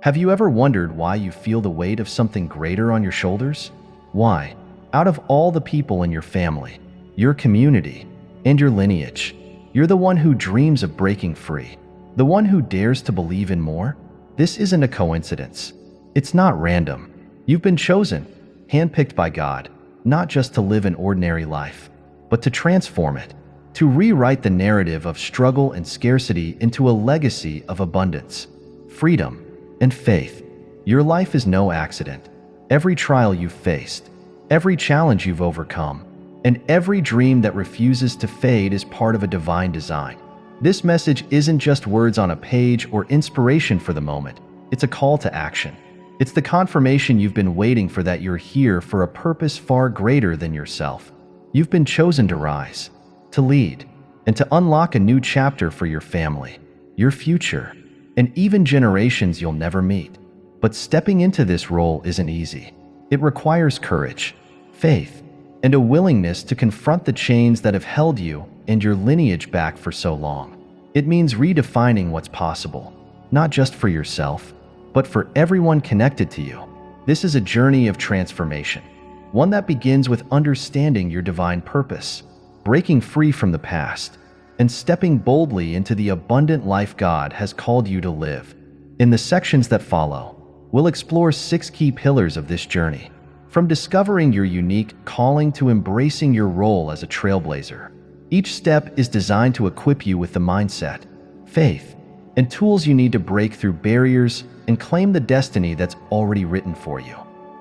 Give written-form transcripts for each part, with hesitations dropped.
Have you ever wondered why you feel the weight of something greater on your shoulders? Why, out of all the people in your family, your community, and your lineage, you're the one who dreams of breaking free, the one who dares to believe in more? This isn't a coincidence. It's not random. You've been chosen, handpicked by God, not just to live an ordinary life, but to transform it, to rewrite the narrative of struggle and scarcity into a legacy of abundance, freedom, and faith. Your life is no accident. Every trial you've faced, every challenge you've overcome, and every dream that refuses to fade is part of a divine design. This message isn't just words on a page or inspiration for the moment. It's a call to action. It's the confirmation you've been waiting for, that you're here for a purpose far greater than yourself. You've been chosen to rise, to lead, and to unlock a new chapter for your family, your future, and even generations you'll never meet. But stepping into this role isn't easy. It requires courage, faith, and a willingness to confront the chains that have held you and your lineage back for so long. It means redefining what's possible, not just for yourself, but for everyone connected to you. This is a journey of transformation, one that begins with understanding your divine purpose, breaking free from the past, and stepping boldly into the abundant life God has called you to live. In the sections that follow, we'll explore 6 key pillars of this journey, from discovering your unique calling to embracing your role as a trailblazer. Each step is designed to equip you with the mindset, faith, and tools you need to break through barriers and claim the destiny that's already written for you.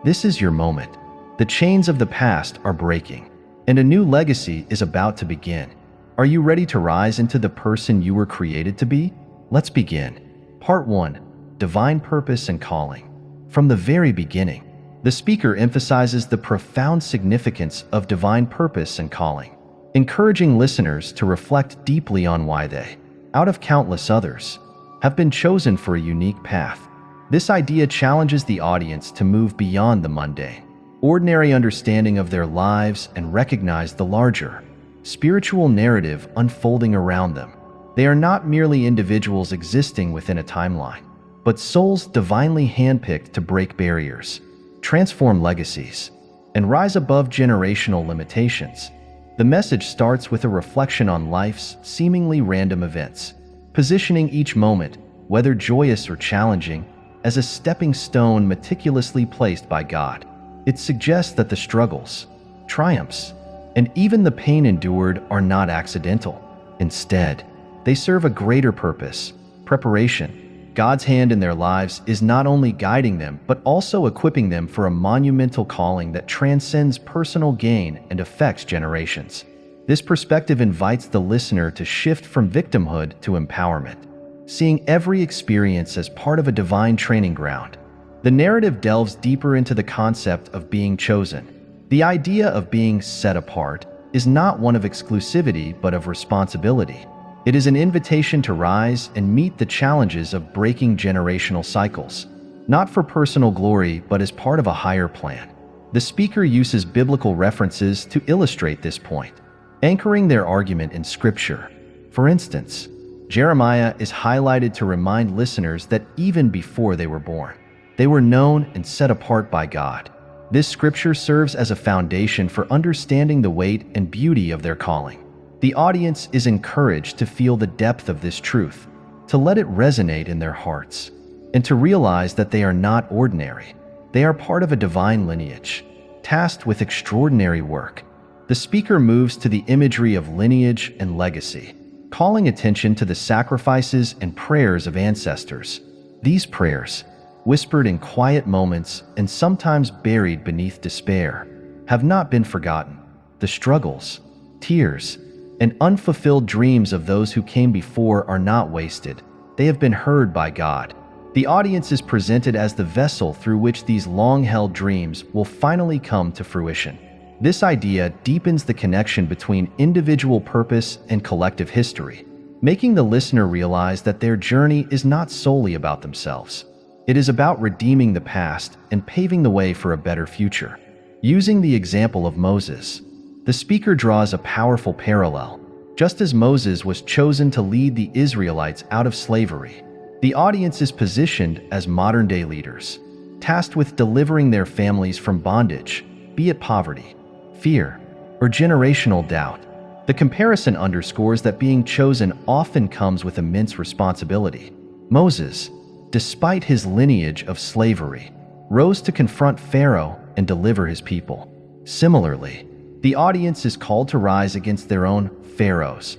This is your moment. The chains of the past are breaking, and a new legacy is about to begin. Are you ready to rise into the person you were created to be? Let's begin. Part 1. Divine Purpose and Calling. From the very beginning, the speaker emphasizes the profound significance of divine purpose and calling, encouraging listeners to reflect deeply on why they, out of countless others, have been chosen for a unique path. This idea challenges the audience to move beyond the mundane, ordinary understanding of their lives and recognize the larger, spiritual narrative unfolding around them. They are not merely individuals existing within a timeline, but souls divinely handpicked to break barriers, transform legacies, and rise above generational limitations. The message starts with a reflection on life's seemingly random events, positioning each moment, whether joyous or challenging, as a stepping stone meticulously placed by God. It suggests that the struggles, triumphs, and even the pain endured are not accidental. Instead, they serve a greater purpose, preparation. God's hand in their lives is not only guiding them, but also equipping them for a monumental calling that transcends personal gain and affects generations. This perspective invites the listener to shift from victimhood to empowerment, seeing every experience as part of a divine training ground. The narrative delves deeper into the concept of being chosen. The idea of being set apart is not one of exclusivity, but of responsibility. It is an invitation to rise and meet the challenges of breaking generational cycles, not for personal glory, but as part of a higher plan. The speaker uses biblical references to illustrate this point, anchoring their argument in Scripture. For instance, Jeremiah is highlighted to remind listeners that even before they were born, they were known and set apart by God. This scripture serves as a foundation for understanding the weight and beauty of their calling. The audience is encouraged to feel the depth of this truth, to let it resonate in their hearts, and to realize that they are not ordinary. They are part of a divine lineage, tasked with extraordinary work. The speaker moves to the imagery of lineage and legacy, calling attention to the sacrifices and prayers of ancestors. These prayers, whispered in quiet moments and sometimes buried beneath despair, have not been forgotten. The struggles, tears, and unfulfilled dreams of those who came before are not wasted. They have been heard by God. The audience is presented as the vessel through which these long-held dreams will finally come to fruition. This idea deepens the connection between individual purpose and collective history, making the listener realize that their journey is not solely about themselves. It is about redeeming the past and paving the way for a better future. Using the example of Moses, the speaker draws a powerful parallel. Just as Moses was chosen to lead the Israelites out of slavery, The audience is positioned as modern-day leaders, tasked with delivering their families from bondage, be it poverty, fear, or generational doubt. The comparison underscores that being chosen often comes with immense responsibility. Moses, despite his lineage of slavery, rose to confront Pharaoh and deliver his people. Similarly, the audience is called to rise against their own pharaohs,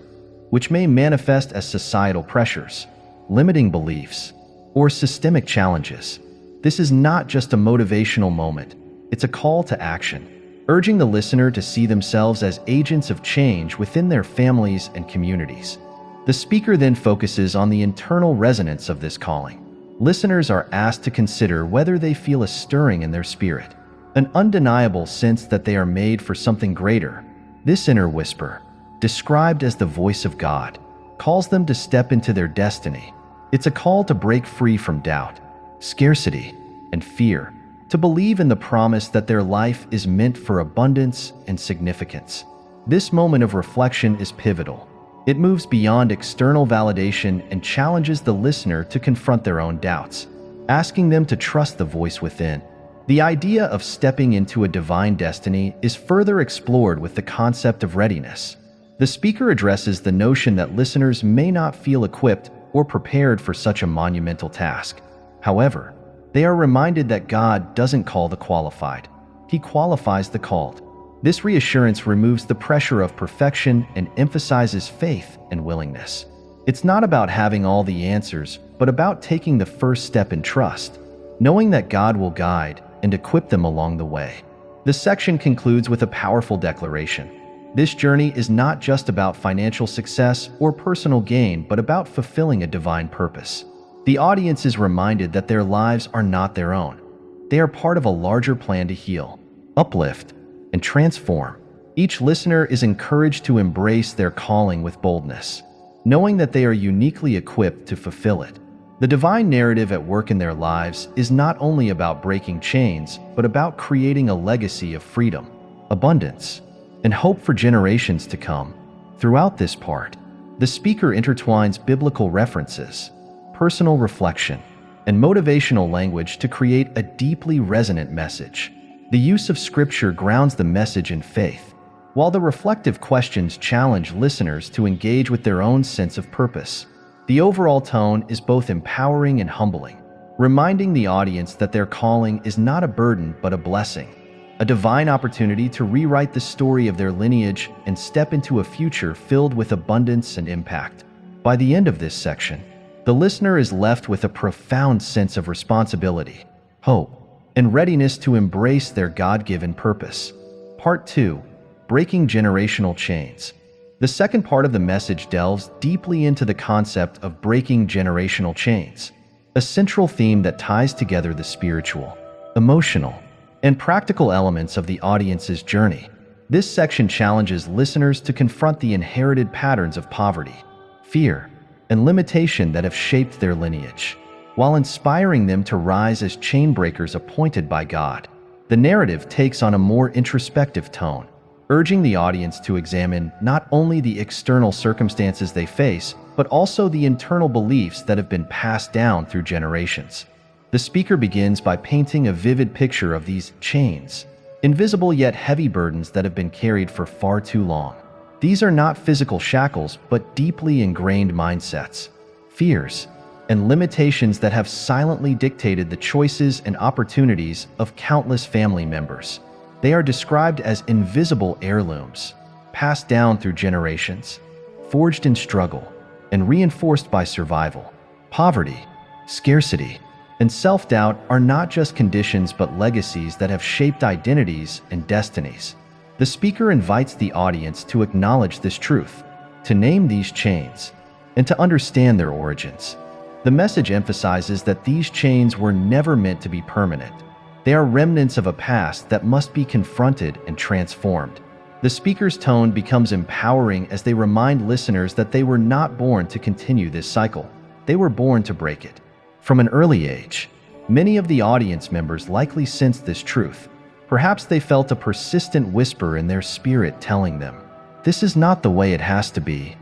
which may manifest as societal pressures, limiting beliefs, or systemic challenges. This is not just a motivational moment, it's a call to action, urging the listener to see themselves as agents of change within their families and communities. The speaker then focuses on the internal resonance of this calling. Listeners are asked to consider whether they feel a stirring in their spirit, an undeniable sense that they are made for something greater. This inner whisper, described as the voice of God, calls them to step into their destiny. It's a call to break free from doubt, scarcity, and fear, to believe in the promise that their life is meant for abundance and significance. This moment of reflection is pivotal. It moves beyond external validation and challenges the listener to confront their own doubts, asking them to trust the voice within. The idea of stepping into a divine destiny is further explored with the concept of readiness. The speaker addresses the notion that listeners may not feel equipped or prepared for such a monumental task. However, they are reminded that God doesn't call the qualified, He qualifies the called. This reassurance removes the pressure of perfection and emphasizes faith and willingness. It's not about having all the answers, but about taking the first step in trust, knowing that God will guide and equip them along the way. This section concludes with a powerful declaration. This journey is not just about financial success or personal gain, but about fulfilling a divine purpose. The audience is reminded that their lives are not their own. They are part of a larger plan to heal, uplift, and transform. Each listener is encouraged to embrace their calling with boldness, knowing that they are uniquely equipped to fulfill it. The divine narrative at work in their lives is not only about breaking chains, but about creating a legacy of freedom, abundance, and hope for generations to come. Throughout this part, the speaker intertwines biblical references, personal reflection, and motivational language to create a deeply resonant message. The use of scripture grounds the message in faith, while the reflective questions challenge listeners to engage with their own sense of purpose. The overall tone is both empowering and humbling, reminding the audience that their calling is not a burden but a blessing, a divine opportunity to rewrite the story of their lineage and step into a future filled with abundance and impact. By the end of this section, the listener is left with a profound sense of responsibility, hope, and readiness to embrace their God-given purpose. Part 2. Breaking Generational Chains. The second part of the message delves deeply into the concept of breaking generational chains, a central theme that ties together the spiritual, emotional, and practical elements of the audience's journey. This section challenges listeners to confront the inherited patterns of poverty, fear, and limitation that have shaped their lineage, while inspiring them to rise as chain breakers appointed by God. The narrative takes on a more introspective tone, urging the audience to examine not only the external circumstances they face, but also the internal beliefs that have been passed down through generations. The speaker begins by painting a vivid picture of these chains, invisible yet heavy burdens that have been carried for far too long. These are not physical shackles, but deeply ingrained mindsets, fears, and limitations that have silently dictated the choices and opportunities of countless family members. They are described as invisible heirlooms, passed down through generations, forged in struggle, and reinforced by survival. Poverty, scarcity, and self-doubt are not just conditions but legacies that have shaped identities and destinies. The speaker invites the audience to acknowledge this truth, to name these chains, and to understand their origins. The message emphasizes that these chains were never meant to be permanent. They are remnants of a past that must be confronted and transformed. The speaker's tone becomes empowering as they remind listeners that they were not born to continue this cycle. They were born to break it. From an early age, many of the audience members likely sensed this truth. Perhaps they felt a persistent whisper in their spirit telling them, "This is not the way it has to be."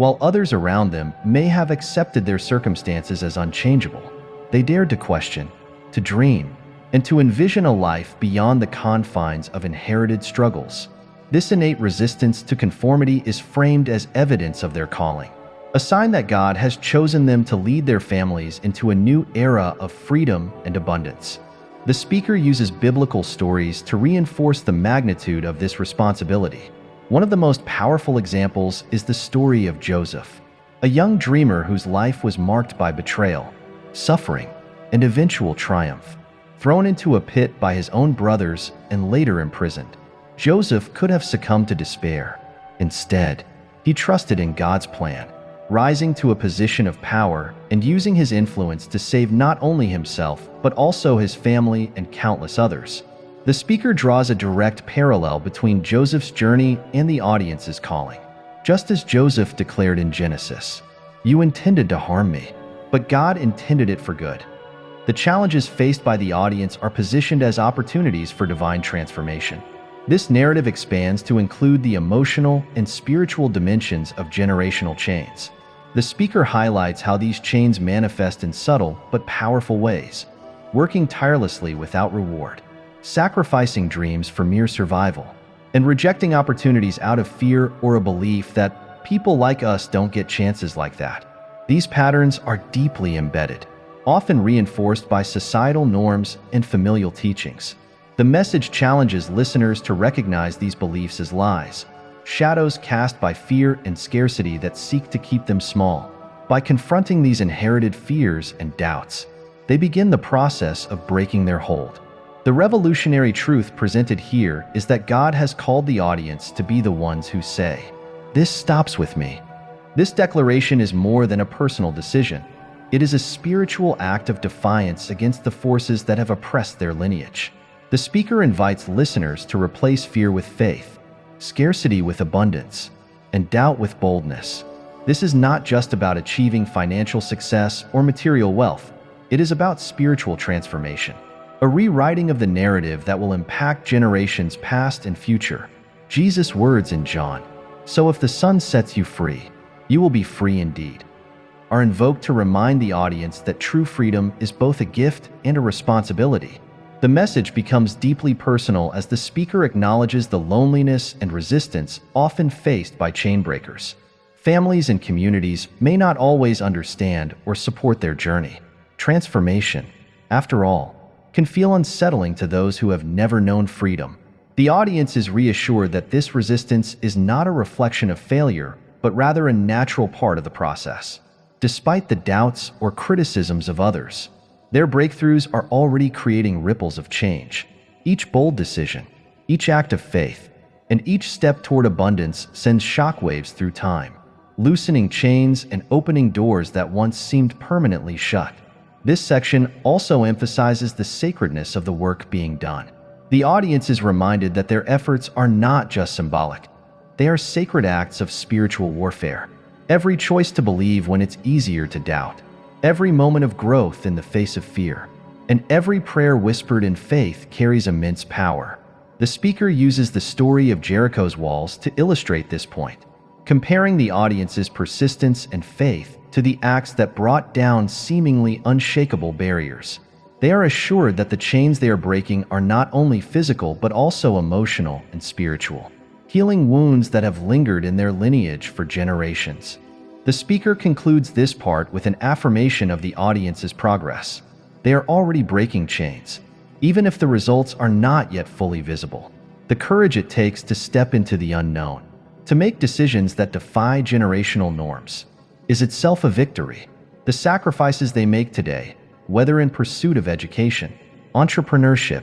While others around them may have accepted their circumstances as unchangeable, they dared to question, to dream, and to envision a life beyond the confines of inherited struggles. This innate resistance to conformity is framed as evidence of their calling, a sign that God has chosen them to lead their families into a new era of freedom and abundance. The speaker uses biblical stories to reinforce the magnitude of this responsibility. One of the most powerful examples is the story of Joseph, a young dreamer whose life was marked by betrayal, suffering, and eventual triumph. Thrown into a pit by his own brothers and later imprisoned, Joseph could have succumbed to despair. Instead, he trusted in God's plan, rising to a position of power and using his influence to save not only himself, but also his family and countless others. The speaker draws a direct parallel between Joseph's journey and the audience's calling. Just as Joseph declared in Genesis, "You intended to harm me, but God intended it for good." The challenges faced by the audience are positioned as opportunities for divine transformation. This narrative expands to include the emotional and spiritual dimensions of generational chains. The speaker highlights how these chains manifest in subtle but powerful ways, working tirelessly without reward, sacrificing dreams for mere survival, and rejecting opportunities out of fear or a belief that people like us don't get chances like that. These patterns are deeply embedded, often reinforced by societal norms and familial teachings. The message challenges listeners to recognize these beliefs as lies, shadows cast by fear and scarcity that seek to keep them small. By confronting these inherited fears and doubts, they begin the process of breaking their hold. The revolutionary truth presented here is that God has called the audience to be the ones who say, "This stops with me." This declaration is more than a personal decision. It is a spiritual act of defiance against the forces that have oppressed their lineage. The speaker invites listeners to replace fear with faith, scarcity with abundance, and doubt with boldness. This is not just about achieving financial success or material wealth. It is about spiritual transformation, a rewriting of the narrative that will impact generations past and future. Jesus' words in John, "So if the Son sets you free, you will be free indeed," are invoked to remind the audience that true freedom is both a gift and a responsibility. The message becomes deeply personal as the speaker acknowledges the loneliness and resistance often faced by chain breakers. Families and communities may not always understand or support their journey. Transformation, after all, can feel unsettling to those who have never known freedom. The audience is reassured that this resistance is not a reflection of failure, but rather a natural part of the process. Despite the doubts or criticisms of others, their breakthroughs are already creating ripples of change. Each bold decision, each act of faith, and each step toward abundance sends shockwaves through time, loosening chains and opening doors that once seemed permanently shut. This section also emphasizes the sacredness of the work being done. The audience is reminded that their efforts are not just symbolic. They are sacred acts of spiritual warfare. Every choice to believe when it's easier to doubt, every moment of growth in the face of fear, and every prayer whispered in faith carries immense power. The speaker uses the story of Jericho's walls to illustrate this point, comparing the audience's persistence and faith to the acts that brought down seemingly unshakable barriers. They are assured that the chains they are breaking are not only physical but also emotional and spiritual, healing wounds that have lingered in their lineage for generations. The speaker concludes this part with an affirmation of the audience's progress. They are already breaking chains, even if the results are not yet fully visible. The courage it takes to step into the unknown, to make decisions that defy generational norms, is itself a victory. The sacrifices they make today, whether in pursuit of education, entrepreneurship,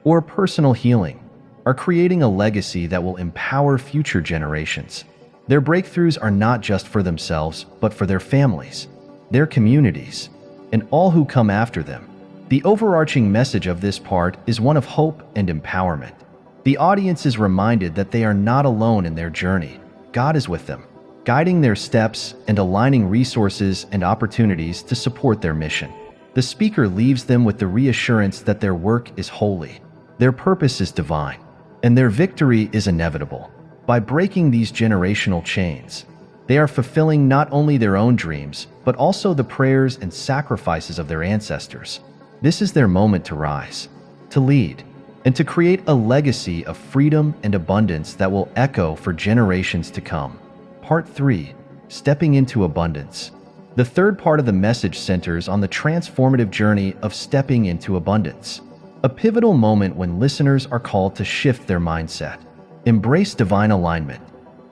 or personal healing, are creating a legacy that will empower future generations. Their breakthroughs are not just for themselves, but for their families, their communities, and all who come after them. The overarching message of this part is one of hope and empowerment. The audience is reminded that they are not alone in their journey. God is with them, guiding their steps and aligning resources and opportunities to support their mission. The speaker leaves them with the reassurance that their work is holy, their purpose is divine, and their victory is inevitable. By breaking these generational chains, They are fulfilling not only their own dreams, but also the prayers and sacrifices of their ancestors. This is their moment to rise, to lead, and to create a legacy of freedom and abundance that will echo for generations to come. Part 3. Stepping into abundance. The third part of the message centers on the transformative journey of stepping into abundance, a pivotal moment when listeners are called to shift their mindset, embrace divine alignment,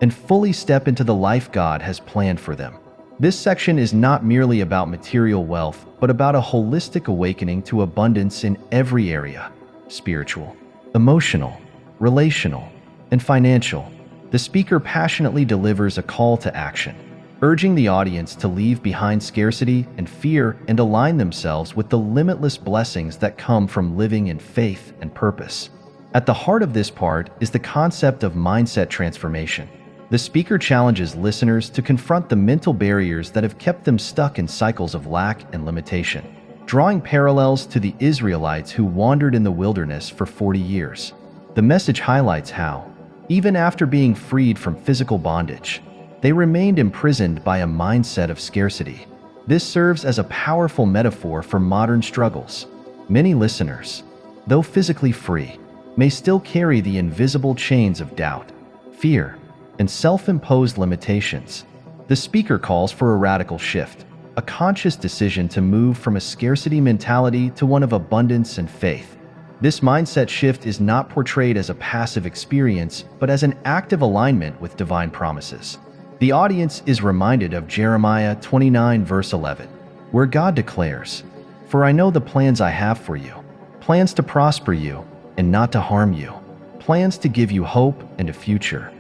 and fully step into the life God has planned for them. This section is not merely about material wealth, but about a holistic awakening to abundance in every area: spiritual, emotional, relational, and financial. The speaker passionately delivers a call to action, urging the audience to leave behind scarcity and fear and align themselves with the limitless blessings that come from living in faith and purpose. At the heart of this part is the concept of mindset transformation. The speaker challenges listeners to confront the mental barriers that have kept them stuck in cycles of lack and limitation, drawing parallels to the Israelites who wandered in the wilderness for 40 years. The message highlights how, even after being freed from physical bondage, they remained imprisoned by a mindset of scarcity. This serves as a powerful metaphor for modern struggles. Many listeners, though physically free, may still carry the invisible chains of doubt, fear, and self-imposed limitations. The speaker calls for a radical shift, a conscious decision to move from a scarcity mentality to one of abundance and faith. This mindset shift is not portrayed as a passive experience, but as an active alignment with divine promises. The audience is reminded of Jeremiah 29 verse 11, where God declares, "For I know the plans I have for you, plans to prosper you and not to harm you, plans to give you hope and a future."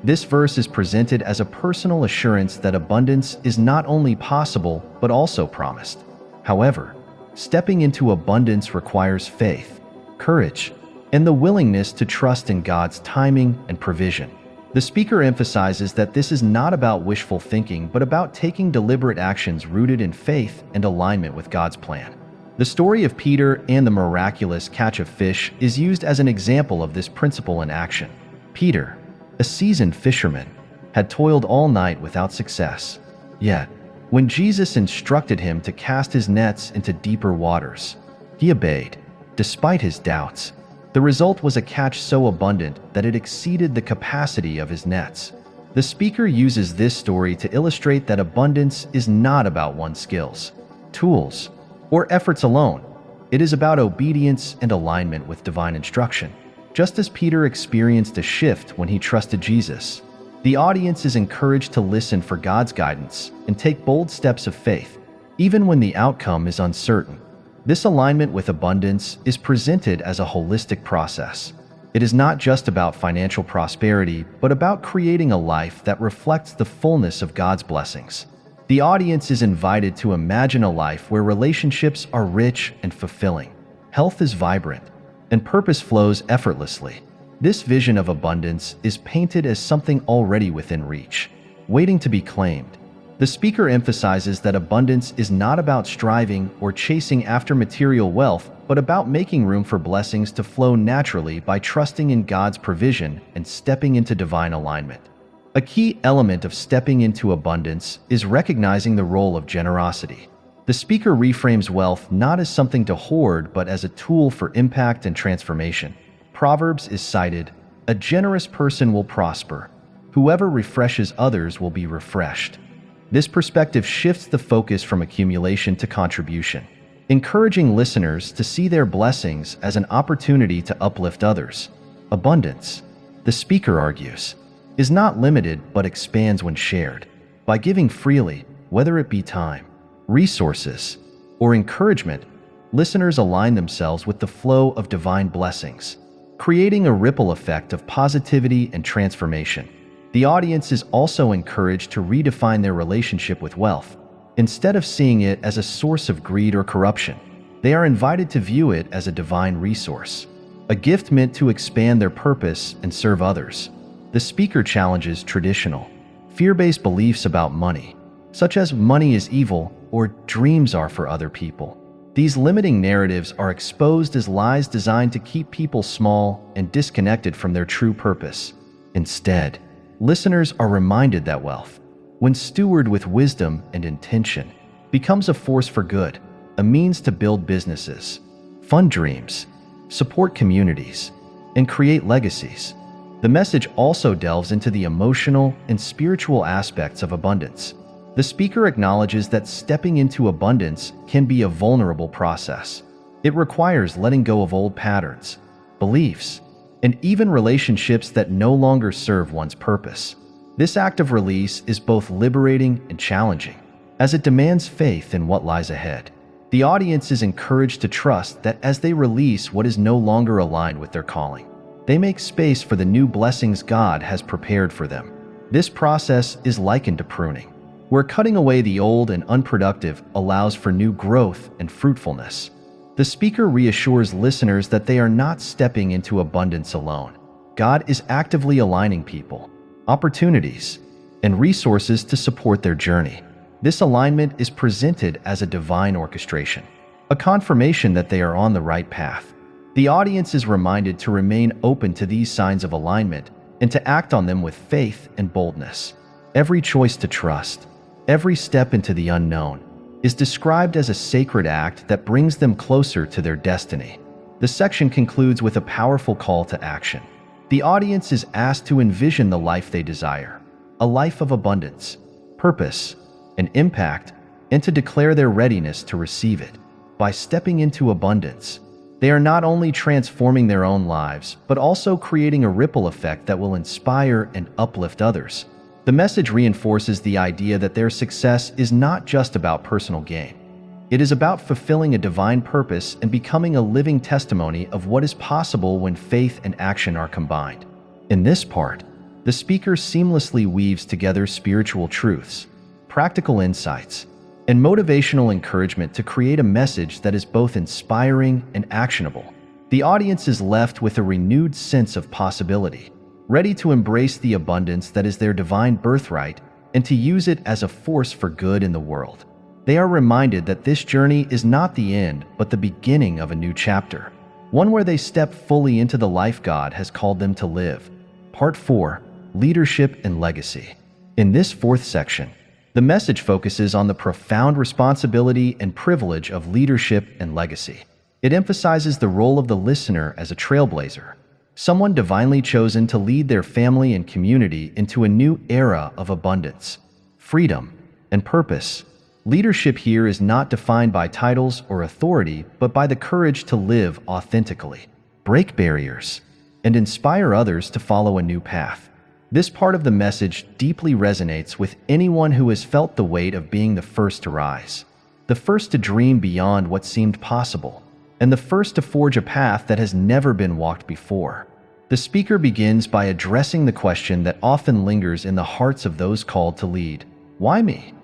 This verse is presented as a personal assurance that abundance is not only possible, but also promised. However, stepping into abundance requires faith, courage, and the willingness to trust in God's timing and provision. The speaker emphasizes that this is not about wishful thinking, but about taking deliberate actions rooted in faith and alignment with God's plan. The story of Peter and the miraculous catch of fish is used as an example of this principle in action. Peter, a seasoned fisherman, had toiled all night without success. Yet, when Jesus instructed him to cast his nets into deeper waters, he obeyed, despite his doubts. The result was a catch so abundant that it exceeded the capacity of his nets. The speaker uses this story to illustrate that abundance is not about one's skills, tools, or efforts alone. It is about obedience and alignment with divine instruction. Just as Peter experienced a shift when he trusted Jesus, the audience is encouraged to listen for God's guidance and take bold steps of faith, even when the outcome is uncertain. This alignment with abundance is presented as a holistic process. It is not just about financial prosperity, but about creating a life that reflects the fullness of God's blessings. The audience is invited to imagine a life where relationships are rich and fulfilling, health is vibrant, and purpose flows effortlessly. This vision of abundance is painted as something already within reach, waiting to be claimed. The speaker emphasizes that abundance is not about striving or chasing after material wealth, but about making room for blessings to flow naturally by trusting in God's provision and stepping into divine alignment. A key element of stepping into abundance is recognizing the role of generosity. The speaker reframes wealth not as something to hoard, but as a tool for impact and transformation. Proverbs is cited, "A generous person will prosper. Whoever refreshes others will be refreshed." This perspective shifts the focus from accumulation to contribution, encouraging listeners to see their blessings as an opportunity to uplift others. Abundance, the speaker argues, is not limited but expands when shared. By giving freely, whether it be time, resources, or encouragement, listeners align themselves with the flow of divine blessings, creating a ripple effect of positivity and transformation. The audience is also encouraged to redefine their relationship with wealth. Instead of seeing it as a source of greed or corruption, they are invited to view it as a divine resource, a gift meant to expand their purpose and serve others. The speaker challenges traditional, fear-based beliefs about money, such as money is evil or dreams are for other people. These limiting narratives are exposed as lies designed to keep people small and disconnected from their true purpose. Instead, listeners are reminded that wealth, when stewarded with wisdom and intention, becomes a force for good, a means to build businesses, fund dreams, support communities, and create legacies. The message also delves into the emotional and spiritual aspects of abundance. The speaker acknowledges that stepping into abundance can be a vulnerable process. It requires letting go of old patterns, beliefs, and even relationships that no longer serve one's purpose. This act of release is both liberating and challenging, as it demands faith in what lies ahead. The audience is encouraged to trust that as they release what is no longer aligned with their calling, they make space for the new blessings God has prepared for them. This process is likened to pruning, where cutting away the old and unproductive allows for new growth and fruitfulness. The speaker reassures listeners that they are not stepping into abundance alone. God is actively aligning people, opportunities, and resources to support their journey. This alignment is presented as a divine orchestration, a confirmation that they are on the right path. The audience is reminded to remain open to these signs of alignment and to act on them with faith and boldness. Every choice to trust, every step into the unknown, is described as a sacred act that brings them closer to their destiny. The section concludes with a powerful call to action. The audience is asked to envision the life they desire, a life of abundance, purpose, and impact, and to declare their readiness to receive it. By stepping into abundance, they are not only transforming their own lives, but also creating a ripple effect that will inspire and uplift others. The message reinforces the idea that their success is not just about personal gain. It is about fulfilling a divine purpose and becoming a living testimony of what is possible when faith and action are combined. In this part, the speaker seamlessly weaves together spiritual truths, practical insights, and motivational encouragement to create a message that is both inspiring and actionable. The audience is left with a renewed sense of possibility, ready to embrace the abundance that is their divine birthright and to use it as a force for good in the world. They are reminded that this journey is not the end, but the beginning of a new chapter, one where they step fully into the life God has called them to live. Part 4: Leadership and Legacy. In this fourth section, the message focuses on the profound responsibility and privilege of leadership and legacy. It emphasizes the role of the listener as a trailblazer, someone divinely chosen to lead their family and community into a new era of abundance, freedom, and purpose. Leadership here is not defined by titles or authority, but by the courage to live authentically, break barriers, and inspire others to follow a new path. This part of the message deeply resonates with anyone who has felt the weight of being the first to rise, the first to dream beyond what seemed possible, and the first to forge a path that has never been walked before. The speaker begins by addressing the question that often lingers in the hearts of those called to lead: why me?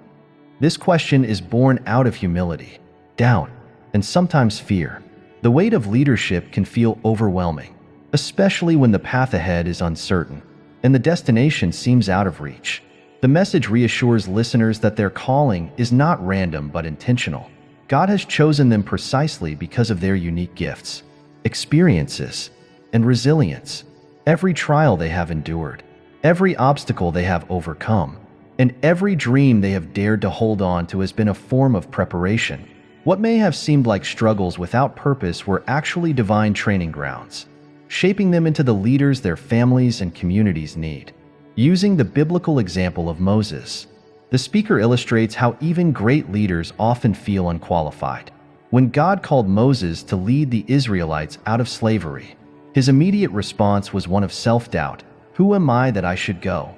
This question is born out of humility, doubt, and sometimes fear. The weight of leadership can feel overwhelming, especially when the path ahead is uncertain and the destination seems out of reach. The message reassures listeners that their calling is not random but intentional. God has chosen them precisely because of their unique gifts, experiences, and resilience. Every trial they have endured, every obstacle they have overcome, and every dream they have dared to hold on to has been a form of preparation. What may have seemed like struggles without purpose were actually divine training grounds, shaping them into the leaders their families and communities need. Using the biblical example of Moses, the speaker illustrates how even great leaders often feel unqualified. When God called Moses to lead the Israelites out of slavery, his immediate response was one of self-doubt. "Who am I that I should go?"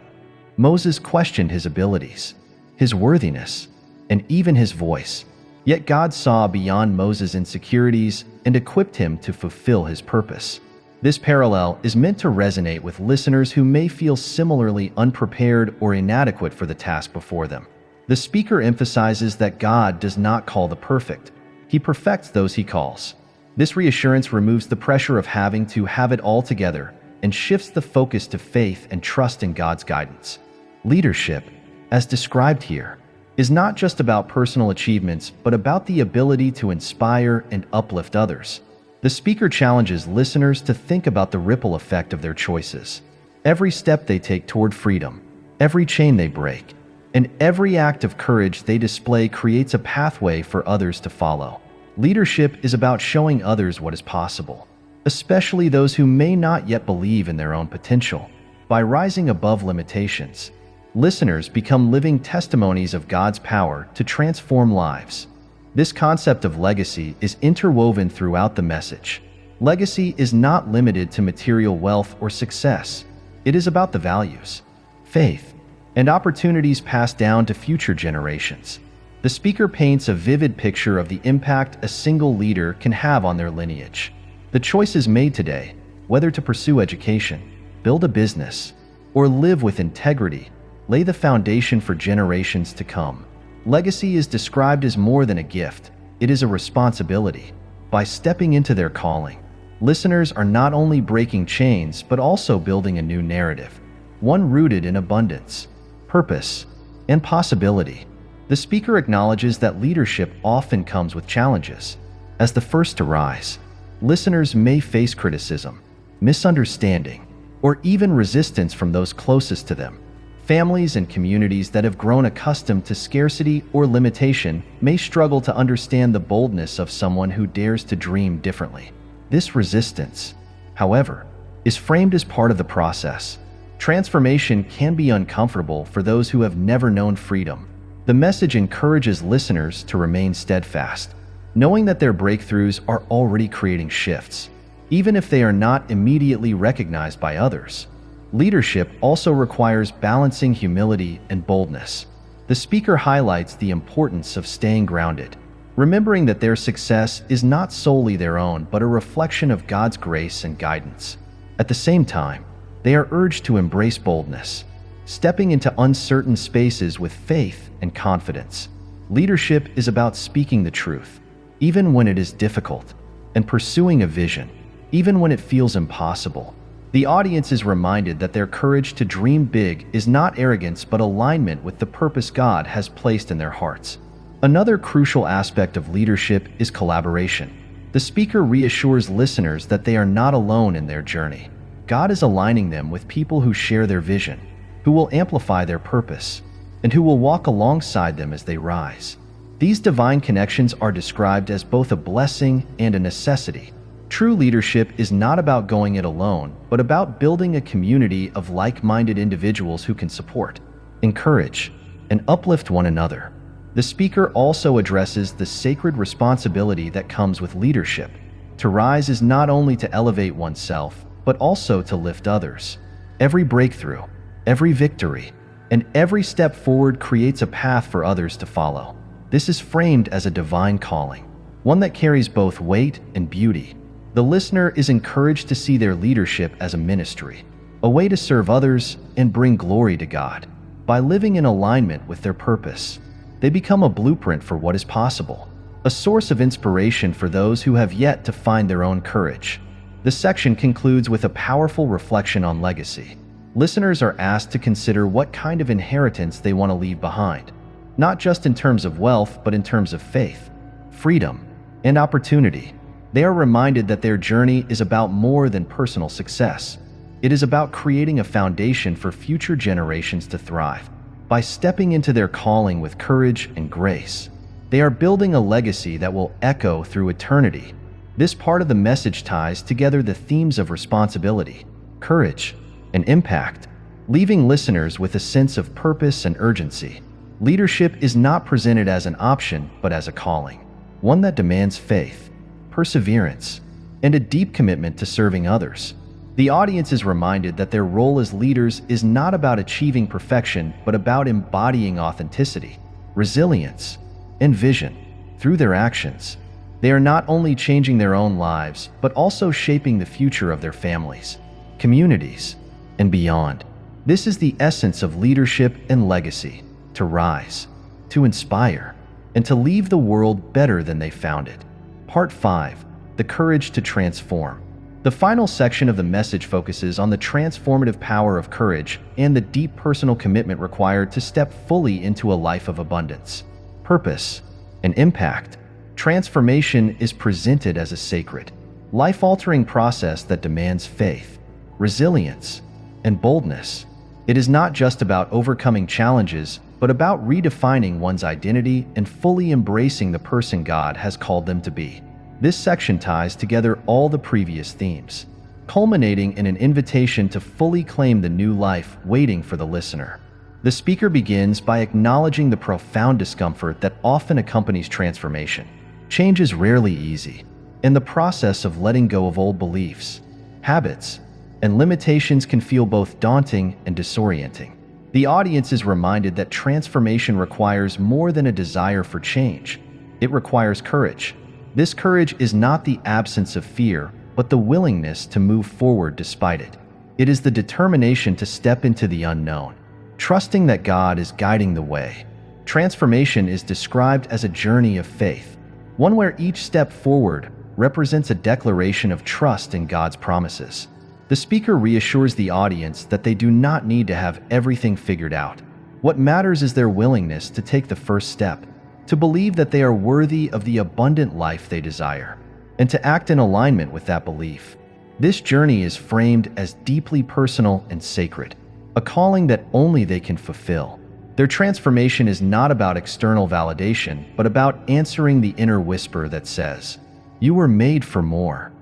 Moses questioned his abilities, his worthiness, and even his voice. Yet God saw beyond Moses' insecurities and equipped him to fulfill his purpose. This parallel is meant to resonate with listeners who may feel similarly unprepared or inadequate for the task before them. The speaker emphasizes that God does not call the perfect. He perfects those he calls. This reassurance removes the pressure of having to have it all together and shifts the focus to faith and trust in God's guidance. Leadership, as described here, is not just about personal achievements, but about the ability to inspire and uplift others. The speaker challenges listeners to think about the ripple effect of their choices. Every step they take toward freedom, every chain they break, and every act of courage they display creates a pathway for others to follow. Leadership is about showing others what is possible, especially those who may not yet believe in their own potential. By rising above limitations, listeners become living testimonies of God's power to transform lives. This concept of legacy is interwoven throughout the message. Legacy is not limited to material wealth or success. It is about the values, faith, and opportunities passed down to future generations. The speaker paints a vivid picture of the impact a single leader can have on their lineage. The choices made today, whether to pursue education, build a business, or live with integrity, lay the foundation for generations to come. Legacy is described as more than a gift, it is a responsibility. By stepping into their calling, listeners are not only breaking chains but also building a new narrative, one rooted in abundance, purpose, and possibility. The speaker acknowledges that leadership often comes with challenges. As the first to rise, listeners may face criticism, misunderstanding, or even resistance from those closest to them. Families and communities that have grown accustomed to scarcity or limitation may struggle to understand the boldness of someone who dares to dream differently. This resistance, however, is framed as part of the process. Transformation can be uncomfortable for those who have never known freedom. The message encourages listeners to remain steadfast, knowing that their breakthroughs are already creating shifts, even if they are not immediately recognized by others. Leadership also requires balancing humility and boldness. The speaker highlights the importance of staying grounded, remembering that their success is not solely their own but a reflection of God's grace and guidance. At the same time, they are urged to embrace boldness, stepping into uncertain spaces with faith and confidence. Leadership is about speaking the truth, even when it is difficult, and pursuing a vision, even when it feels impossible. The audience is reminded that their courage to dream big is not arrogance but alignment with the purpose God has placed in their hearts. Another crucial aspect of leadership is collaboration. The speaker reassures listeners that they are not alone in their journey. God is aligning them with people who share their vision, who will amplify their purpose, and who will walk alongside them as they rise. These divine connections are described as both a blessing and a necessity. True leadership is not about going it alone, but about building a community of like-minded individuals who can support, encourage, and uplift one another. The speaker also addresses the sacred responsibility that comes with leadership. To rise is not only to elevate oneself, but also to lift others. Every breakthrough, every victory, and every step forward creates a path for others to follow. This is framed as a divine calling, one that carries both weight and beauty. The listener is encouraged to see their leadership as a ministry, a way to serve others and bring glory to God. By living in alignment with their purpose, they become a blueprint for what is possible, a source of inspiration for those who have yet to find their own courage. The section concludes with a powerful reflection on legacy. Listeners are asked to consider what kind of inheritance they want to leave behind, not just in terms of wealth, but in terms of faith, freedom, and opportunity. They are reminded that their journey is about more than personal success. It is about creating a foundation for future generations to thrive. By stepping into their calling with courage and grace, they are building a legacy that will echo through eternity. This part of the message ties together the themes of responsibility, courage, and impact, leaving listeners with a sense of purpose and urgency. Leadership is not presented as an option, but as a calling, one that demands faith, perseverance, and a deep commitment to serving others. The audience is reminded that their role as leaders is not about achieving perfection, but about embodying authenticity, resilience, and vision. Through their actions, they are not only changing their own lives, but also shaping the future of their families, communities, and beyond. This is the essence of leadership and legacy: to rise, to inspire, and to leave the world better than they found it. Part 5. The Courage to Transform. The final section of the message focuses on the transformative power of courage and the deep personal commitment required to step fully into a life of abundance, purpose, and impact. Transformation is presented as a sacred, life-altering process that demands faith, resilience, and boldness. It is not just about overcoming challenges, but about redefining one's identity and fully embracing the person God has called them to be. This section ties together all the previous themes, culminating in an invitation to fully claim the new life waiting for the listener. The speaker begins by acknowledging the profound discomfort that often accompanies transformation. Change is rarely easy, and the process of letting go of old beliefs, habits, and limitations can feel both daunting and disorienting. The audience is reminded that transformation requires more than a desire for change. It requires courage. This courage is not the absence of fear, but the willingness to move forward despite it. It is the determination to step into the unknown, trusting that God is guiding the way. Transformation is described as a journey of faith, one where each step forward represents a declaration of trust in God's promises. The speaker reassures the audience that they do not need to have everything figured out. What matters is their willingness to take the first step, to believe that they are worthy of the abundant life they desire, and to act in alignment with that belief. This journey is framed as deeply personal and sacred, a calling that only they can fulfill. Their transformation is not about external validation, but about answering the inner whisper that says, "You were made for more."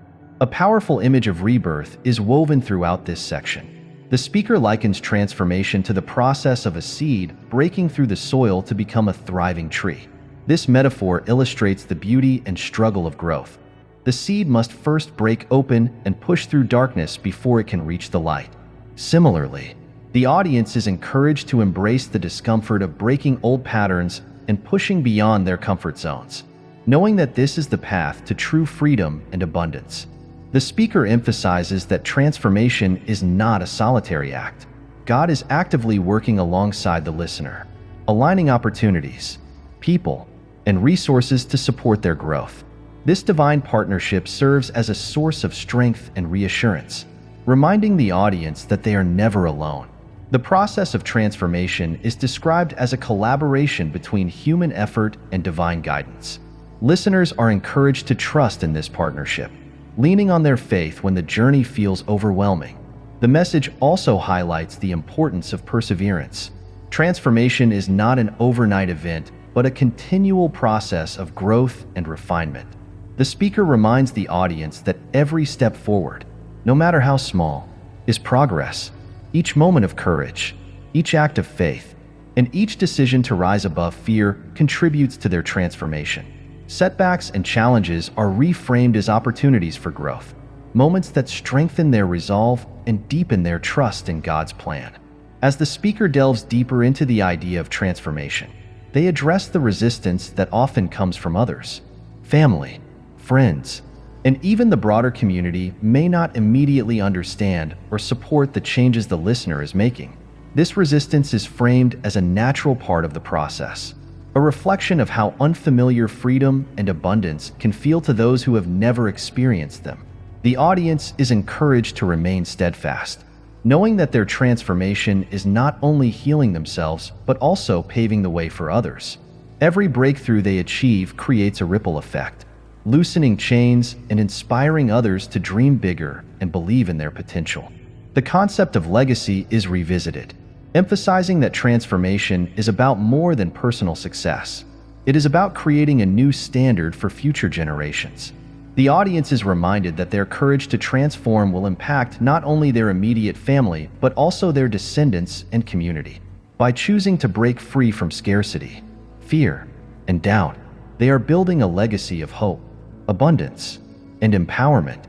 A powerful image of rebirth is woven throughout this section. The speaker likens transformation to the process of a seed breaking through the soil to become a thriving tree. This metaphor illustrates the beauty and struggle of growth. The seed must first break open and push through darkness before it can reach the light. Similarly, the audience is encouraged to embrace the discomfort of breaking old patterns and pushing beyond their comfort zones, knowing that this is the path to true freedom and abundance. The speaker emphasizes that transformation is not a solitary act. God is actively working alongside the listener, aligning opportunities, people, and resources to support their growth. This divine partnership serves as a source of strength and reassurance, reminding the audience that they are never alone. The process of transformation is described as a collaboration between human effort and divine guidance. Listeners are encouraged to trust in this partnership, leaning on their faith when the journey feels overwhelming. The message also highlights the importance of perseverance. Transformation is not an overnight event, but a continual process of growth and refinement. The speaker reminds the audience that every step forward, no matter how small, is progress. Each moment of courage, each act of faith, and each decision to rise above fear contributes to their transformation. Setbacks and challenges are reframed as opportunities for growth, moments that strengthen their resolve and deepen their trust in God's plan. As the speaker delves deeper into the idea of transformation, they address the resistance that often comes from others. Family, friends, and even the broader community may not immediately understand or support the changes the listener is making. This resistance is framed as a natural part of the process, a reflection of how unfamiliar freedom and abundance can feel to those who have never experienced them. The audience is encouraged to remain steadfast, knowing that their transformation is not only healing themselves, but also paving the way for others. Every breakthrough they achieve creates a ripple effect, loosening chains and inspiring others to dream bigger and believe in their potential. The concept of legacy is revisited, emphasizing that transformation is about more than personal success. It is about creating a new standard for future generations. The audience is reminded that their courage to transform will impact not only their immediate family, but also their descendants and community. By choosing to break free from scarcity, fear, and doubt, they are building a legacy of hope, abundance, and empowerment.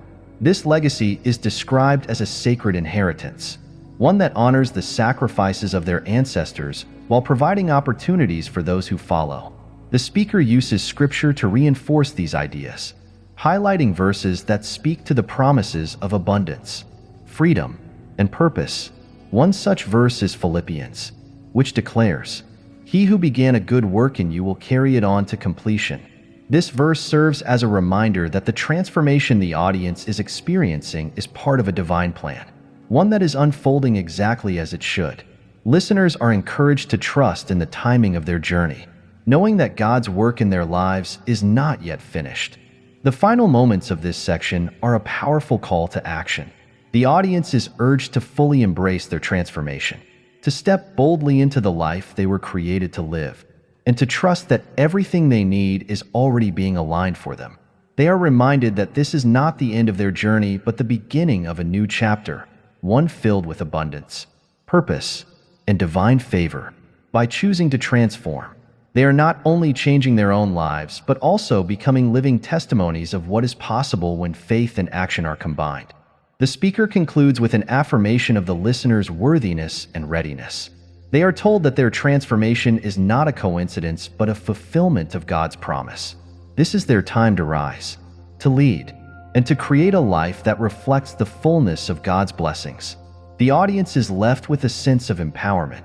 This legacy is described as a sacred inheritance, one that honors the sacrifices of their ancestors while providing opportunities for those who follow. The speaker uses scripture to reinforce these ideas, highlighting verses that speak to the promises of abundance, freedom, and purpose. One such verse is Philippians, which declares, "He who began a good work in you will carry it on to completion." This verse serves as a reminder that the transformation the audience is experiencing is part of a divine plan, one that is unfolding exactly as it should. Listeners are encouraged to trust in the timing of their journey, knowing that God's work in their lives is not yet finished. The final moments of this section are a powerful call to action. The audience is urged to fully embrace their transformation, to step boldly into the life they were created to live, and to trust that everything they need is already being aligned for them. They are reminded that this is not the end of their journey, but the beginning of a new chapter, one filled with abundance, purpose, and divine favor. By choosing to transform, they are not only changing their own lives, but also becoming living testimonies of what is possible when faith and action are combined. The speaker concludes with an affirmation of the listener's worthiness and readiness. They are told that their transformation is not a coincidence, but a fulfillment of God's promise. This is their time to rise, to lead, and to create a life that reflects the fullness of God's blessings. The audience is left with a sense of empowerment,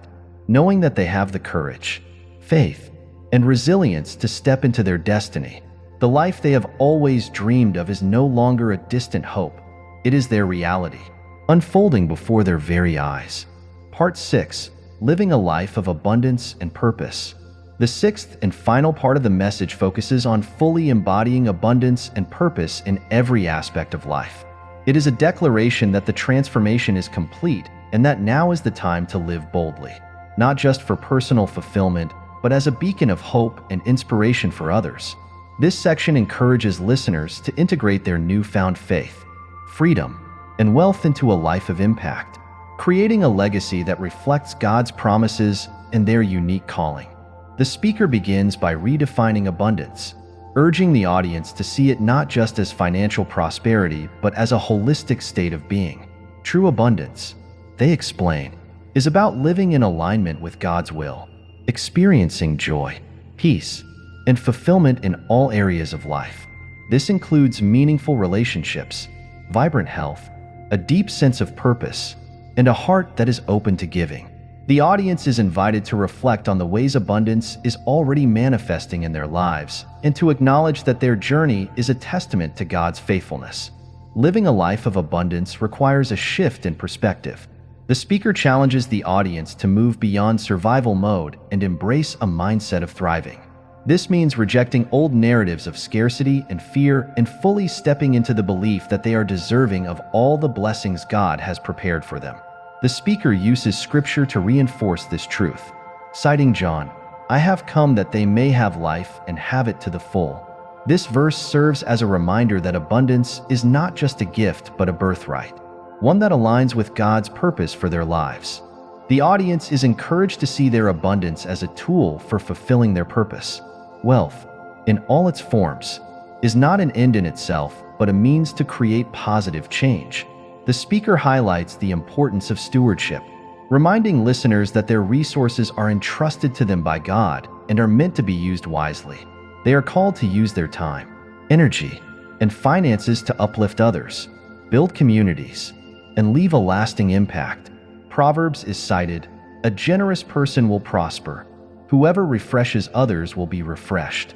knowing that they have the courage, faith, and resilience to step into their destiny. The life they have always dreamed of is no longer a distant hope. It is their reality, unfolding before their very eyes. Part 6. Living a life of abundance and purpose. The sixth and final part of the message focuses on fully embodying abundance and purpose in every aspect of life. It is a declaration that the transformation is complete and that now is the time to live boldly, not just for personal fulfillment, but as a beacon of hope and inspiration for others. This section encourages listeners to integrate their newfound faith, freedom, and wealth into a life of impact, creating a legacy that reflects God's promises and their unique calling. The speaker begins by redefining abundance, urging the audience to see it not just as financial prosperity, but as a holistic state of being. True abundance, they explain, is about living in alignment with God's will, experiencing joy, peace, and fulfillment in all areas of life. This includes meaningful relationships, vibrant health, a deep sense of purpose, and a heart that is open to giving. The audience is invited to reflect on the ways abundance is already manifesting in their lives and to acknowledge that their journey is a testament to God's faithfulness. Living a life of abundance requires a shift in perspective. The speaker challenges the audience to move beyond survival mode and embrace a mindset of thriving. This means rejecting old narratives of scarcity and fear and fully stepping into the belief that they are deserving of all the blessings God has prepared for them. The speaker uses scripture to reinforce this truth, citing John, "I have come that they may have life and have it to the full." This verse serves as a reminder that abundance is not just a gift but a birthright, one that aligns with God's purpose for their lives. The audience is encouraged to see their abundance as a tool for fulfilling their purpose. Wealth, in all its forms, is not an end in itself, but a means to create positive change. The speaker highlights the importance of stewardship, reminding listeners that their resources are entrusted to them by God and are meant to be used wisely. They are called to use their time, energy, and finances to uplift others, build communities, and leave a lasting impact. Proverbs is cited, "A generous person will prosper. Whoever refreshes others will be refreshed."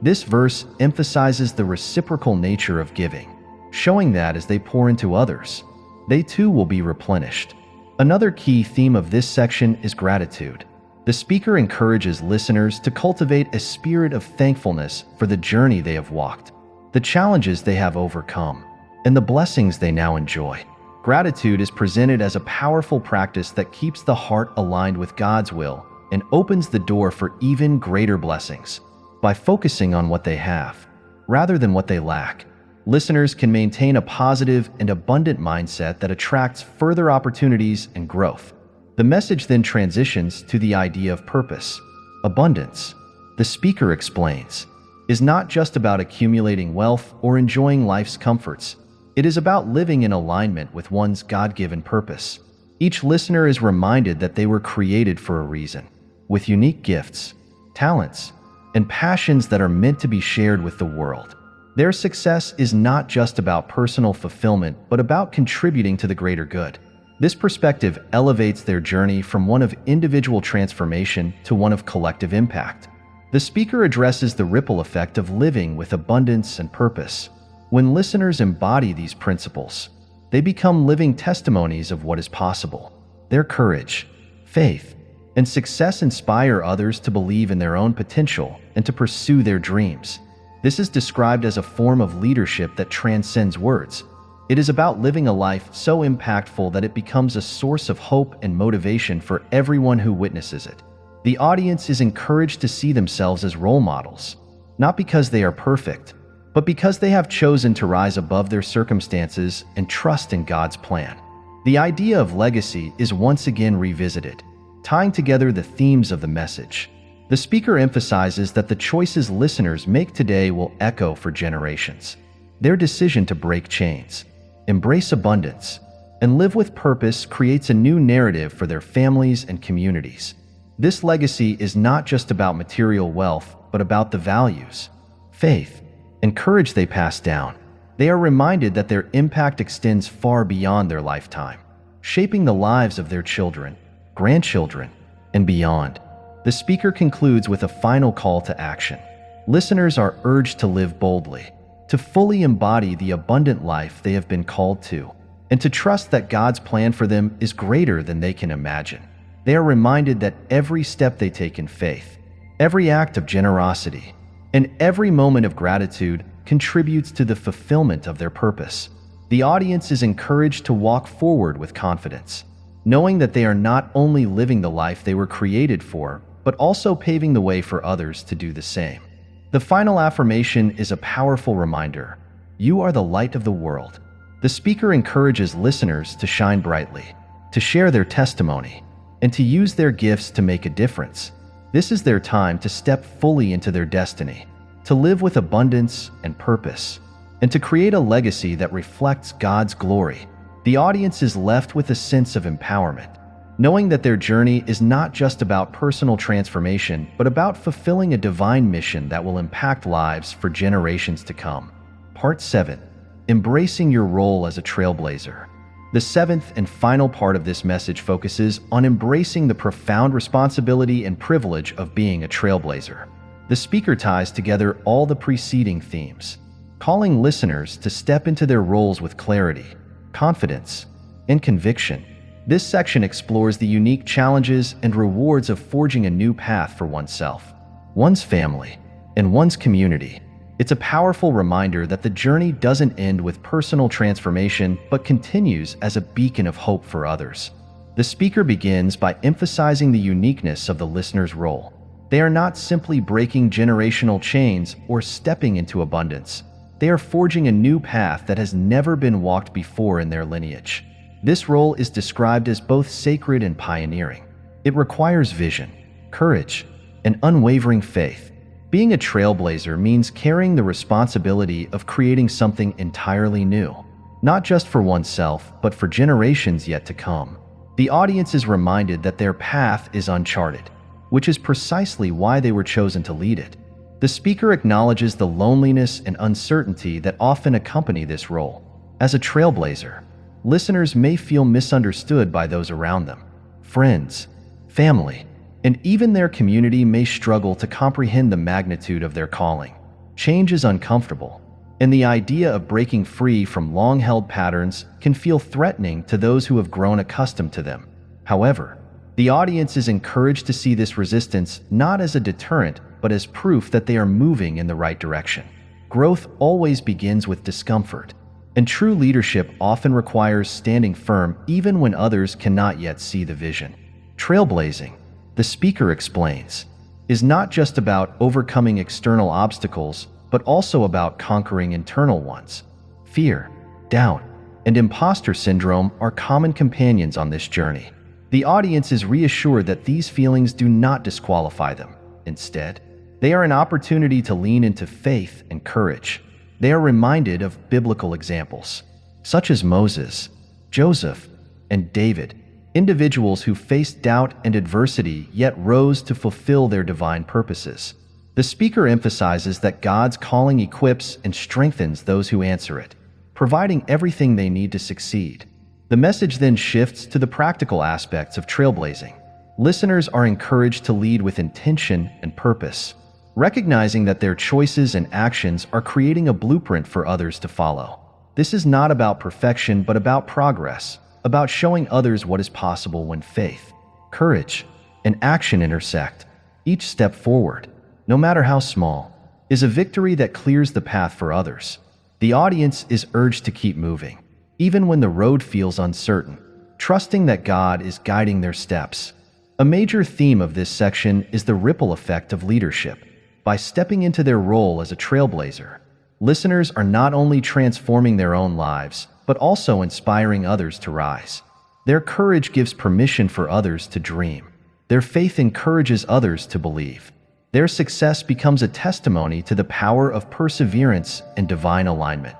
This verse emphasizes the reciprocal nature of giving, showing that as they pour into others, they too will be replenished. Another key theme of this section is gratitude. The speaker encourages listeners to cultivate a spirit of thankfulness for the journey they have walked, the challenges they have overcome, and the blessings they now enjoy. Gratitude is presented as a powerful practice that keeps the heart aligned with God's will and opens the door for even greater blessings. By focusing on what they have, rather than what they lack, listeners can maintain a positive and abundant mindset that attracts further opportunities and growth. The message then transitions to the idea of purpose. Abundance, the speaker explains, is not just about accumulating wealth or enjoying life's comforts. It is about living in alignment with one's God-given purpose. Each listener is reminded that they were created for a reason, with unique gifts, talents, and passions that are meant to be shared with the world. Their success is not just about personal fulfillment, but about contributing to the greater good. This perspective elevates their journey from one of individual transformation to one of collective impact. The speaker addresses the ripple effect of living with abundance and purpose. When listeners embody these principles, they become living testimonies of what is possible. Their courage, faith, and success inspire others to believe in their own potential and to pursue their dreams. This is described as a form of leadership that transcends words, It is about living a life so impactful that it becomes a source of hope and motivation for everyone who witnesses it. The audience is encouraged to see themselves as role models, not because they are perfect, but because they have chosen to rise above their circumstances and trust in God's plan. The idea of legacy is once again revisited, tying together the themes of the message. The speaker emphasizes that the choices listeners make today will echo for generations. Their decision to break chains, embrace abundance, and live with purpose creates a new narrative for their families and communities. This legacy is not just about material wealth, but about the values, faith, and courage they pass down. They are reminded that their impact extends far beyond their lifetime, shaping the lives of their children, grandchildren, and beyond. The speaker concludes with a final call to action. Listeners are urged to live boldly, to fully embody the abundant life they have been called to, and to trust that God's plan for them is greater than they can imagine. They are reminded that every step they take in faith, every act of generosity, and every moment of gratitude contributes to the fulfillment of their purpose. The audience is encouraged to walk forward with confidence, knowing that they are not only living the life they were created for, but also paving the way for others to do the same. The final affirmation is a powerful reminder. You are the light of the world. The speaker encourages listeners to shine brightly, to share their testimony, and to use their gifts to make a difference. This is their time to step fully into their destiny, to live with abundance and purpose, and to create a legacy that reflects God's glory. The audience is left with a sense of empowerment, knowing that their journey is not just about personal transformation, but about fulfilling a divine mission that will impact lives for generations to come. Part 7. Embracing your role as a trailblazer. The seventh and final part of this message focuses on embracing the profound responsibility and privilege of being a trailblazer. The speaker ties together all the preceding themes, calling listeners to step into their roles with clarity, confidence, and conviction. This section explores the unique challenges and rewards of forging a new path for oneself, one's family, and one's community. It's a powerful reminder that the journey doesn't end with personal transformation, but continues as a beacon of hope for others. The speaker begins by emphasizing the uniqueness of the listener's role. They are not simply breaking generational chains or stepping into abundance. They are forging a new path that has never been walked before in their lineage. This role is described as both sacred and pioneering. It requires vision, courage, and unwavering faith. Being a trailblazer means carrying the responsibility of creating something entirely new, not just for oneself, but for generations yet to come. The audience is reminded that their path is uncharted, which is precisely why they were chosen to lead it. The speaker acknowledges the loneliness and uncertainty that often accompany this role. As a trailblazer, listeners may feel misunderstood by those around them. Friends, family, and even their community may struggle to comprehend the magnitude of their calling. Change is uncomfortable, and the idea of breaking free from long-held patterns can feel threatening to those who have grown accustomed to them. However, the audience is encouraged to see this resistance not as a deterrent, but as proof that they are moving in the right direction. Growth always begins with discomfort, and true leadership often requires standing firm even when others cannot yet see the vision. Trailblazing, the speaker explains, is not just about overcoming external obstacles, but also about conquering internal ones. Fear, doubt, and imposter syndrome are common companions on this journey. The audience is reassured that these feelings do not disqualify them. Instead, they are an opportunity to lean into faith and courage. They are reminded of biblical examples, such as Moses, Joseph, and David, individuals who faced doubt and adversity yet rose to fulfill their divine purposes. The speaker emphasizes that God's calling equips and strengthens those who answer it, providing everything they need to succeed. The message then shifts to the practical aspects of trailblazing. Listeners are encouraged to lead with intention and purpose, recognizing that their choices and actions are creating a blueprint for others to follow. This is not about perfection, but about progress, about showing others what is possible when faith, courage, and action intersect. Each step forward, no matter how small, is a victory that clears the path for others. The audience is urged to keep moving, even when the road feels uncertain, trusting that God is guiding their steps. A major theme of this section is the ripple effect of leadership. By stepping into their role as a trailblazer, listeners are not only transforming their own lives, but also inspiring others to rise. Their courage gives permission for others to dream. Their faith encourages others to believe. Their success becomes a testimony to the power of perseverance and divine alignment.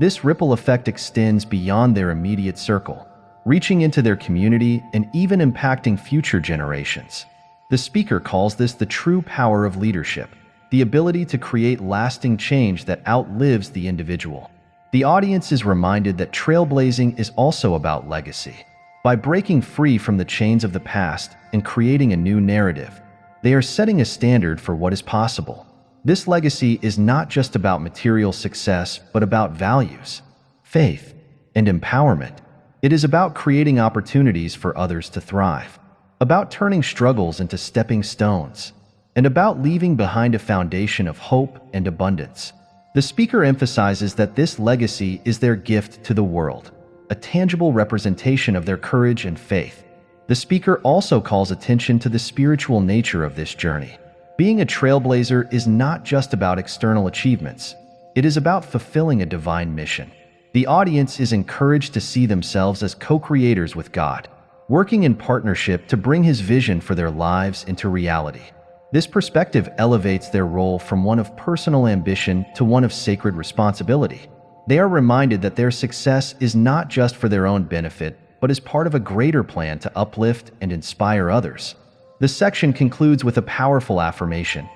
This ripple effect extends beyond their immediate circle, reaching into their community and even impacting future generations. The speaker calls this the true power of leadership, the ability to create lasting change that outlives the individual. The audience is reminded that trailblazing is also about legacy. By breaking free from the chains of the past and creating a new narrative, they are setting a standard for what is possible. This legacy is not just about material success, but about values, faith, and empowerment. It is about creating opportunities for others to thrive, about turning struggles into stepping stones, and about leaving behind a foundation of hope and abundance. The speaker emphasizes that this legacy is their gift to the world, a tangible representation of their courage and faith. The speaker also calls attention to the spiritual nature of this journey. Being a trailblazer is not just about external achievements. It is about fulfilling a divine mission. The audience is encouraged to see themselves as co-creators with God, working in partnership to bring His vision for their lives into reality. This perspective elevates their role from one of personal ambition to one of sacred responsibility. They are reminded that their success is not just for their own benefit, but is part of a greater plan to uplift and inspire others. The section concludes with a powerful affirmation.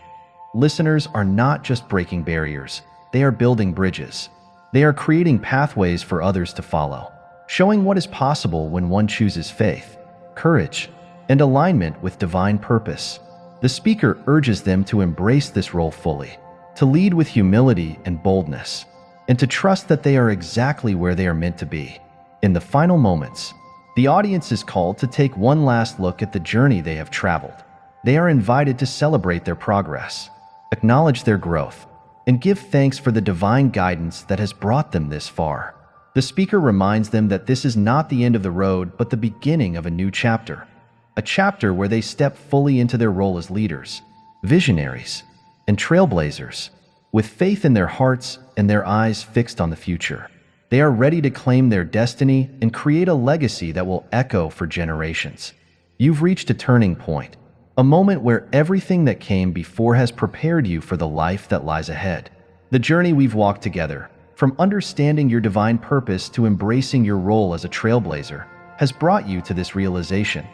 Listeners are not just breaking barriers, they are building bridges. They are creating pathways for others to follow, showing what is possible when one chooses faith, courage, and alignment with divine purpose. The speaker urges them to embrace this role fully, to lead with humility and boldness, and to trust that they are exactly where they are meant to be. In the final moments, the audience is called to take one last look at the journey they have traveled. They are invited to celebrate their progress, acknowledge their growth, and give thanks for the divine guidance that has brought them this far. The speaker reminds them that this is not the end of the road, but the beginning of a new chapter. A chapter where they step fully into their role as leaders, visionaries, and trailblazers, with faith in their hearts and their eyes fixed on the future. They are ready to claim their destiny and create a legacy that will echo for generations. You've reached a turning point, a moment where everything that came before has prepared you for the life that lies ahead. The journey we've walked together, from understanding your divine purpose to embracing your role as a trailblazer, has brought you to this realization.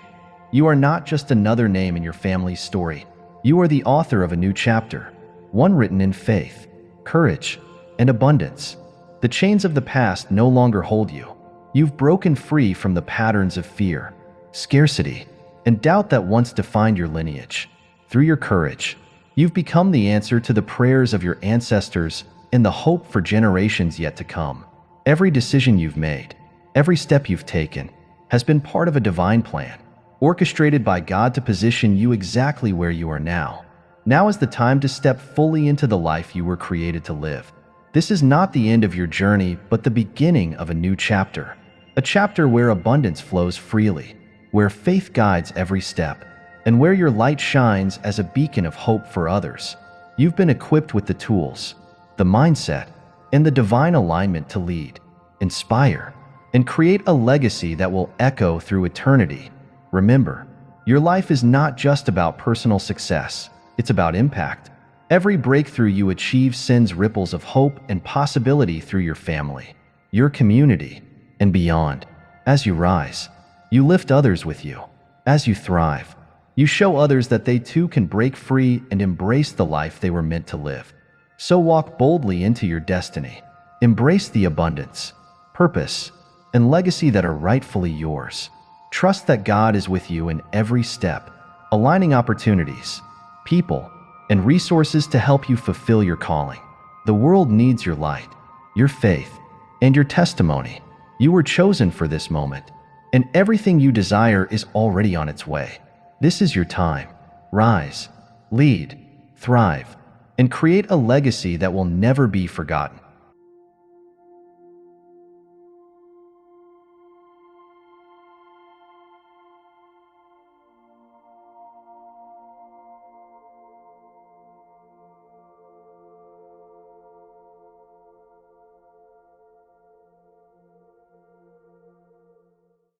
You are not just another name in your family's story. You are the author of a new chapter, one written in faith, courage, and abundance. The chains of the past no longer hold you. You've broken free from the patterns of fear, scarcity, and doubt that once defined your lineage. Through your courage, you've become the answer to the prayers of your ancestors and the hope for generations yet to come. Every decision you've made, every step you've taken, has been part of a divine plan, orchestrated by God to position you exactly where you are now. Now is the time to step fully into the life you were created to live. This is not the end of your journey, but the beginning of a new chapter. A chapter where abundance flows freely, where faith guides every step, and where your light shines as a beacon of hope for others. You've been equipped with the tools, the mindset, and the divine alignment to lead, inspire, and create a legacy that will echo through eternity. Remember, your life is not just about personal success, it's about impact. Every breakthrough you achieve sends ripples of hope and possibility through your family, your community, and beyond. As you rise, you lift others with you. As you thrive, you show others that they too can break free and embrace the life they were meant to live. So walk boldly into your destiny. Embrace the abundance, purpose, and legacy that are rightfully yours. Trust that God is with you in every step, aligning opportunities, people, and resources to help you fulfill your calling. The world needs your light, your faith, and your testimony. You were chosen for this moment, and everything you desire is already on its way. This is your time. Rise, lead, thrive, and create a legacy that will never be forgotten.